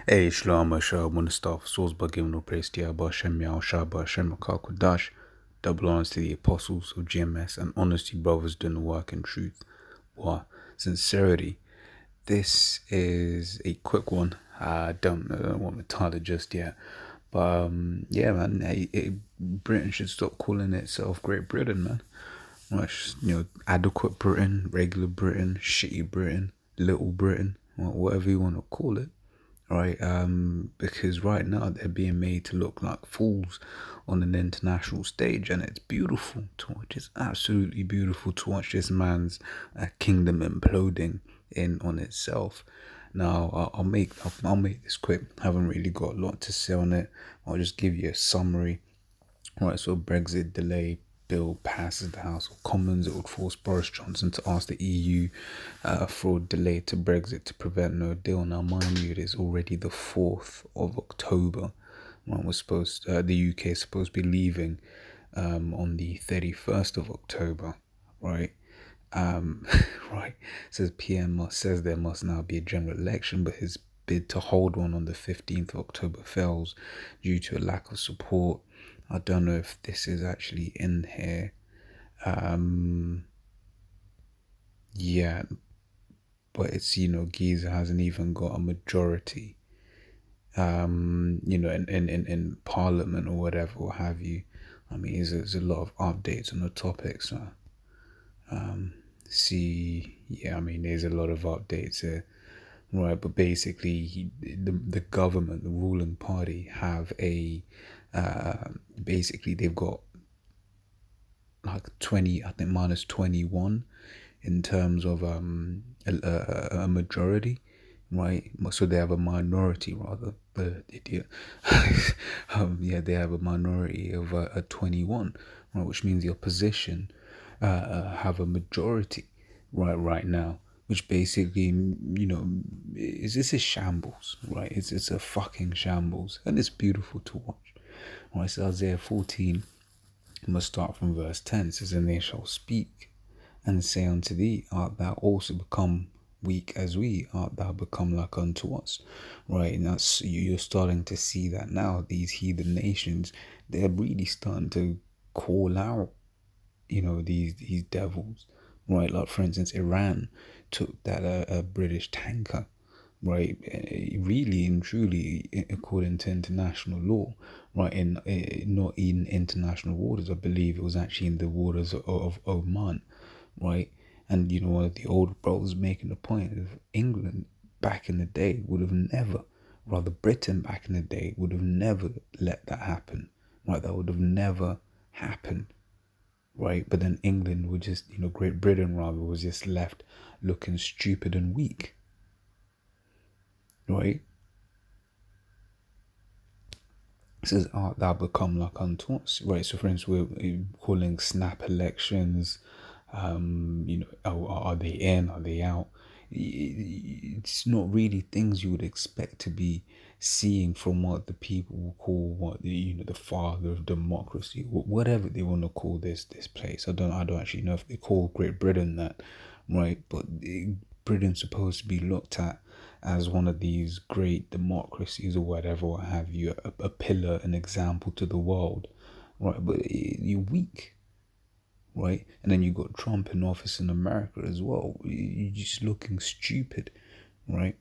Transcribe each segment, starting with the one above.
Hey, Shalom, Shalom, Mustafa, souls by giving no praise to Yahweh, Hashem, Yahweh, Shabbat, Hashem, Kodash, double honors to the apostles of GMS, and honors to brothers doing the work in truth. What? Sincerity. This is a quick one. I don't want to title it just yet. But, yeah, man, Britain should stop calling itself Great Britain, man. Much, adequate Britain, regular Britain, shitty Britain, little Britain, whatever you want to call it. Right, because right now they're being made to look like fools on an international stage, and it's beautiful to watch. It's absolutely beautiful to watch this man's kingdom imploding in on itself. Now, I'll make this quick. I haven't really got a lot to say on it. I'll just give you a summary. Right, so Brexit delay bill passes the House of Commons. It would force Boris Johnson to ask the EU for a delay to Brexit to prevent no deal. Now, mind you, it is already the 4th of October. When the UK is supposed to be leaving on the 31st of October, right? Right. Says says there must now be a general election, but his bid to hold one on the 15th of October fails due to a lack of support. I don't know if this is actually in here. Yeah, but it's, Giza hasn't even got a majority, in Parliament or whatever, what have you. I mean, there's a lot of updates on the topic, so, there's a lot of updates here. Right, but basically, the government, the ruling party, have basically they've got like 20, I think minus 21 in terms of a majority, right? So they have a minority rather. Idiot. They have a minority of a 21, right? Which means the opposition have a majority right now, which basically, this is shambles, right? It's a fucking shambles, and it's beautiful to watch. Right, so Isaiah 14, I must start from verse 10. It says, "And they shall speak and say unto thee, art thou also become weak as we? Art thou become like unto us?" Right, and you're starting to see that now. These heathen nations, they're really starting to call out, these devils. Right, like for instance, Iran took that a British tanker, right, really and truly according to international law, right, not in international waters. I believe it was actually in the waters of Oman, right. And one of the old brothers making the point of England back in the day would have never, rather Britain back in the day would have never let that happen, right. That would have never happened, right? But then England would just, Great Britain rather, was just left looking stupid and weak, right? It says, art thou become like unto us, right? So for instance, we're calling snap elections, are they in, are they out? It's not really things you would expect to be seeing from what the people will call the father of democracy, whatever they want to call this place. I don't actually know if they call Great Britain that, right? But Britain's supposed to be looked at as one of these great democracies or whatever, what have you, a pillar, an example to the world, right? But you're weak, right? And then you got Trump in office in America as well. You're just looking stupid, right?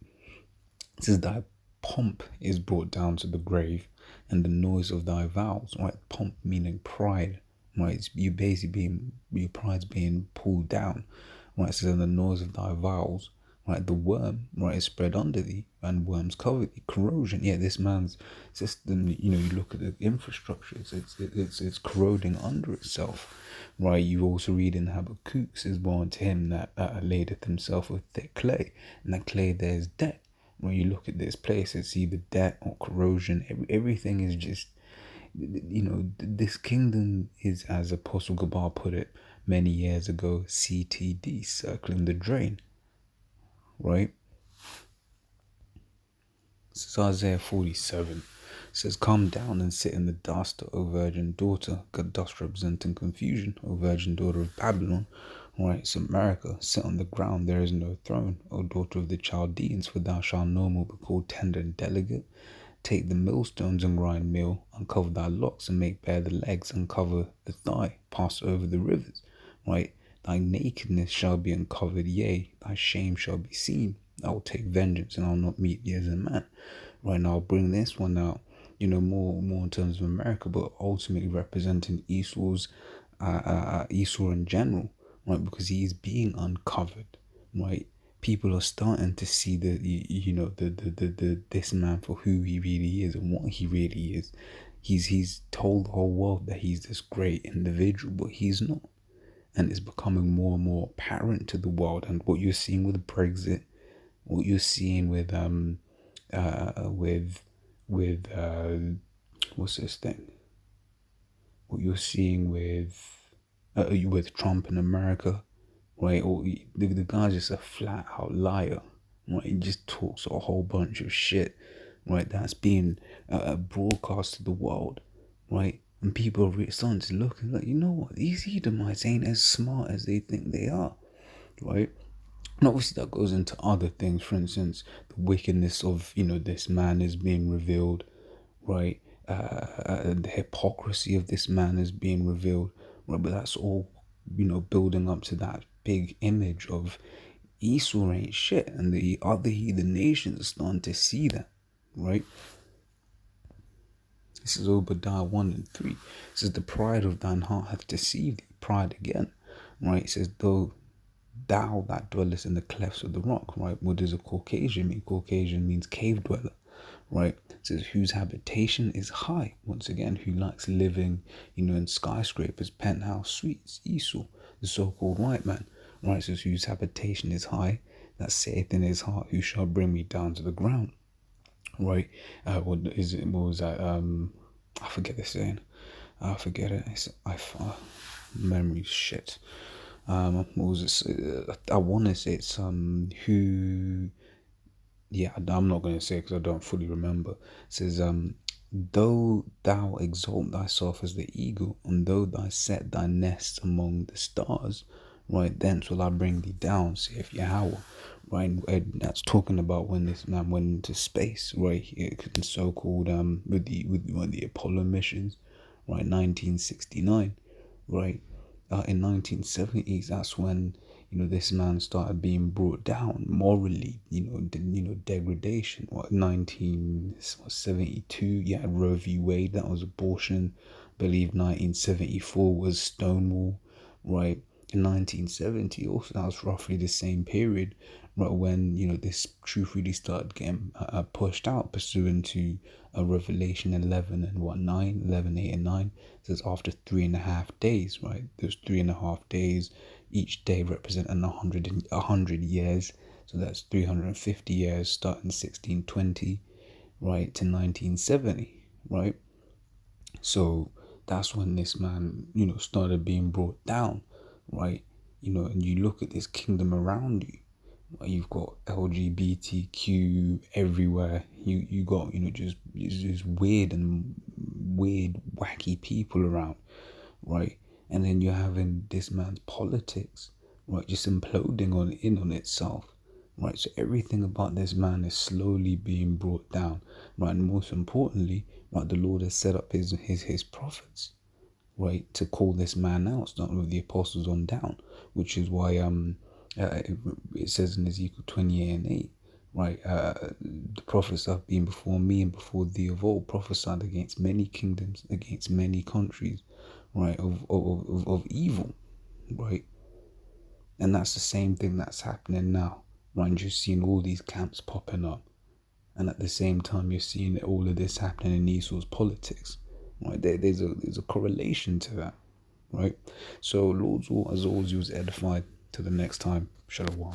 It says thy pomp is brought down to the grave, and the noise of thy vows, right? Pomp meaning pride, right? It's you basically your pride's being pulled down, right? It says, and the noise of thy vows, right? The worm, right, is spread under thee, and worms cover thee. Corrosion, yeah. This man's system, you look at the infrastructure, it's corroding under itself, right? You also read in Habakkuk, says, "Born to him that ladeth himself with thick clay, and that clay there is debt." When you look at this place, it's either debt or corrosion. Everything is just, this kingdom is, as Apostle Gabar put it many years ago, CTD, circling the drain, right? This is Isaiah 47. It says, "Come down and sit in the dust, O virgin daughter." Dust representing confusion, O virgin daughter of Babylon. Right, it's America. Sit on the ground, there is no throne. O daughter of the Chaldeans, for thou shalt no more be called tender and delicate. Take the millstones and grind meal, uncover thy locks and make bare the legs, uncover the thigh, pass over the rivers. Right, thy nakedness shall be uncovered, yea, thy shame shall be seen. I will take vengeance and I'll not meet thee as a man. Right now, I'll bring this one out, more in terms of America, but ultimately representing Esau in general, right? Because he is being uncovered, right? People are starting to see the this man for who he really is and what he really is. He's told the whole world that he's this great individual, but he's not, and it's becoming more and more apparent to the world. And what you're seeing with Brexit, what you're seeing with with what's this thing? What you're seeing with Trump in America, right? Or the guy's just a flat out liar, right? He just talks a whole bunch of shit, right? That's being broadcast to the world, right? And people are starting to look and like, you know what? These Edomites ain't as smart as they think they are, right? And obviously that goes into other things. For instance, the wickedness of this man is being revealed, right? The hypocrisy of this man is being revealed, right? But that's all building up to that big image of Esau ain't shit, and the other heathen nations are starting to see that, right? This is Obadiah 1 and 3. It says, the pride of thine heart hath deceived thee. Pride again, right? It says, though thou that dwellest in the clefts of the rock, right? What does a Caucasian mean? Caucasian means cave dweller, right? It says, whose habitation is high. Once again, who likes living, in skyscrapers, penthouse suites. Esau, the so-called white man, right? It says, whose habitation is high, that saith in his heart, who shall bring me down to the ground, right? What was that? I forget the saying. I forget it. Memory shit. What was it? I want to say it's who. Yeah, I'm not going to say because I don't fully remember. It says though thou exalt thyself as the eagle, and though thou set thy nest among the stars, right, thence will I bring thee down, saith Yahweh. Right, and that's talking about when this man went into space, right? So-called with the Apollo missions, right, 1969, right. In 1970s, that's when this man started being brought down morally. Degradation. What 1972? Yeah, Roe v. Wade. That was abortion. I believe 1974 was Stonewall. Right. In 1970, also that was roughly the same period, right, when this truth really started getting pushed out, pursuant to Revelation 11 and 11, 8 and 9. It says after 3.5 days, right? Those 3.5 days, each day representing 100 years. So that's 350 years, starting 1620, right, to 1970, right? So that's when this man, started being brought down, right? And you look at this kingdom around you. You've got LGBTQ everywhere. You got just weird, wacky people around, right? And then you're having this man's politics, right, just imploding on itself, right? So everything about this man is slowly being brought down, right? And most importantly, right, the Lord has set up his prophets, right, to call this man out, starting with the apostles on down, which is why it says in Ezekiel 28 and 8, right, the prophets have been before me and before thee of old, prophesied against many kingdoms, against many countries, right, of evil, right? And that's the same thing that's happening now, right? And you're seeing all these camps popping up, and at the same time you're seeing all of this happening in Esau's politics, right? There's a correlation to that, right? So Lord's will, as always, you was edified. Till the next time, Shalom.